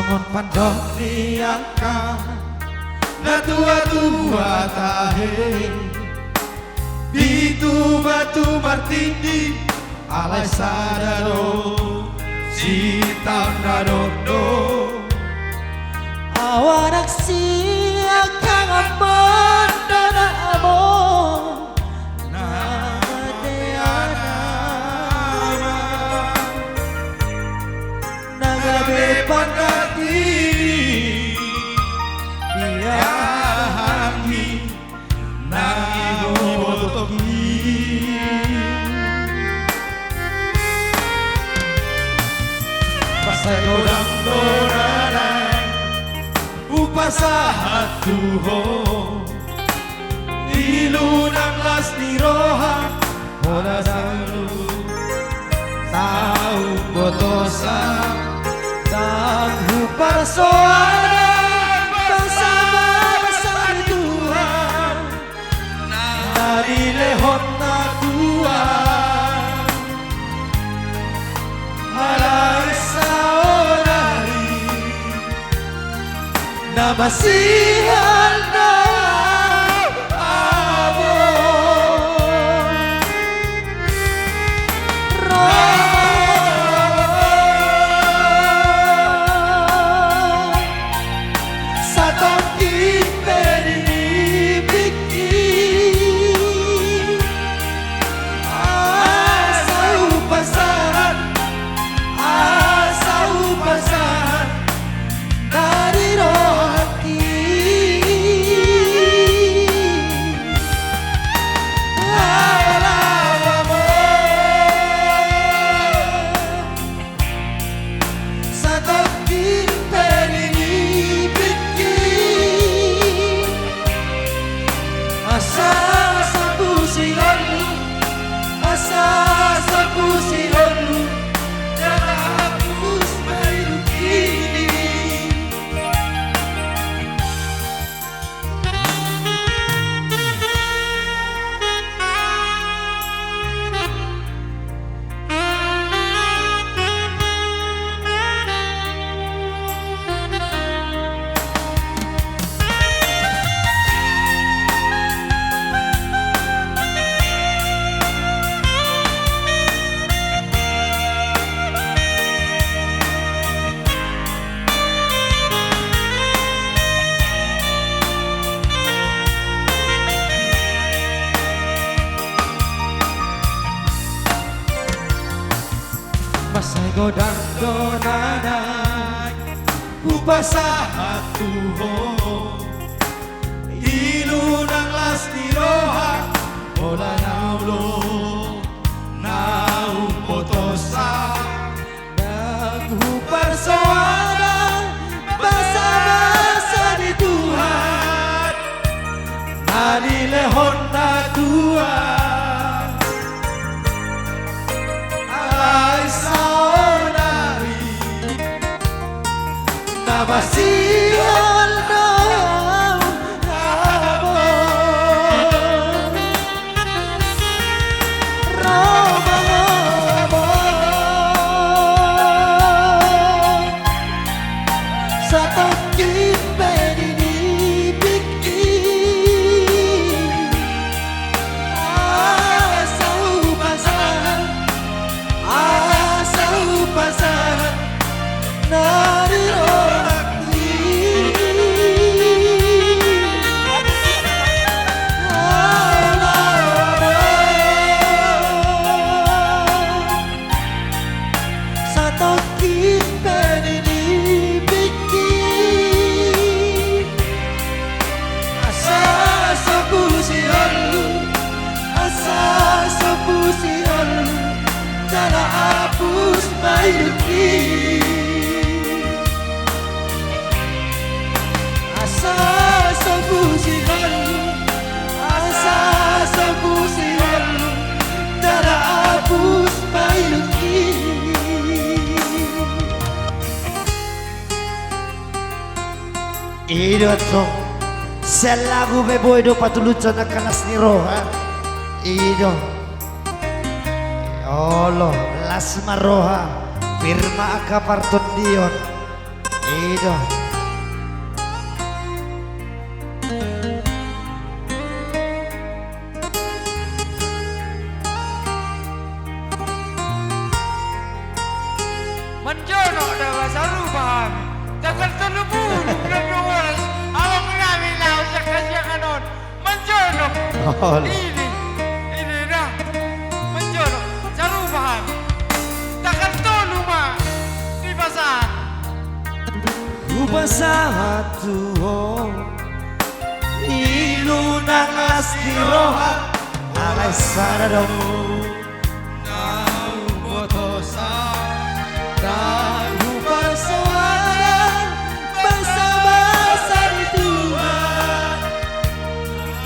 songon pandok niangka na tua-tua tahe Bitu batu martini alai sadaro Sitang nadodo awanak siang kang amon dana amon Nagabe pangkati Biyahangi Nangibotoki Pasay godang doranay Upasahat tuho Ilunang las ni roha Hola salu Tau botosa Tanghu persoalan bersama Tuhan Dari lehon na Tuhan Halai saonari Namasihan na Pasay godang donanay Upasahat tuho Ilunang las ni roha Hola naulo Naupotosa Naghu persoalan bersama di Tuhan Dari lehon na Tuhan Namasihan na amon Ramang sa tangkin peninibigin Asa upasahan Nariro Idot so selagu beboido patulucan na kanas ni roha Ido Olo las maroha firma akaparton dion Ido. Menjono dawa sarubahan. Jangan terlebur dan nuwas. Awak namin laos sa kasyakanon. Menjono. Ol. Ini na. Menjono sarubahan. Takkan toluma. Di basahan. Ubasahan tuho Ilunang lastiroha Alay sana dong Bangsa-bangsa di Tuhan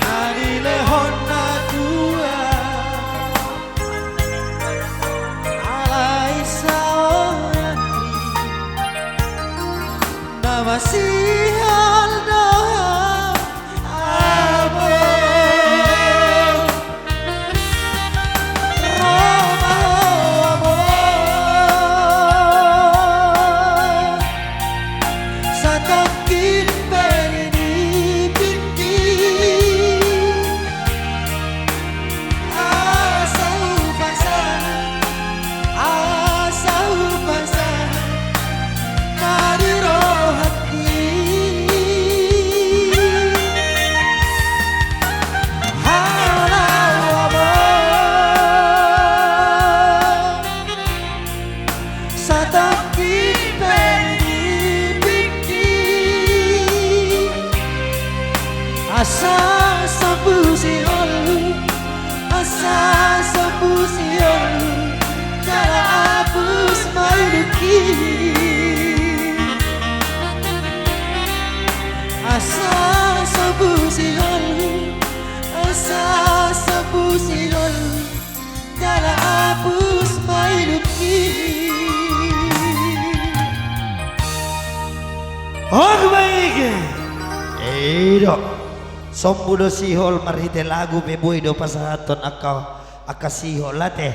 Anilehon na Tuhan Alay sa Namasihal doa abo Roma abo Sa takit pinipindi Asa upasan Marirohati Halau abo Sa takit pinipindi Asa sa pusiol Asa sa pusiol Kala apus maluki Asa sa pusiol Asa sa pusiol Kala apus maluki Oh baik Edo Sombudo sihol marhite lagu beboy do pasahaton akasihol late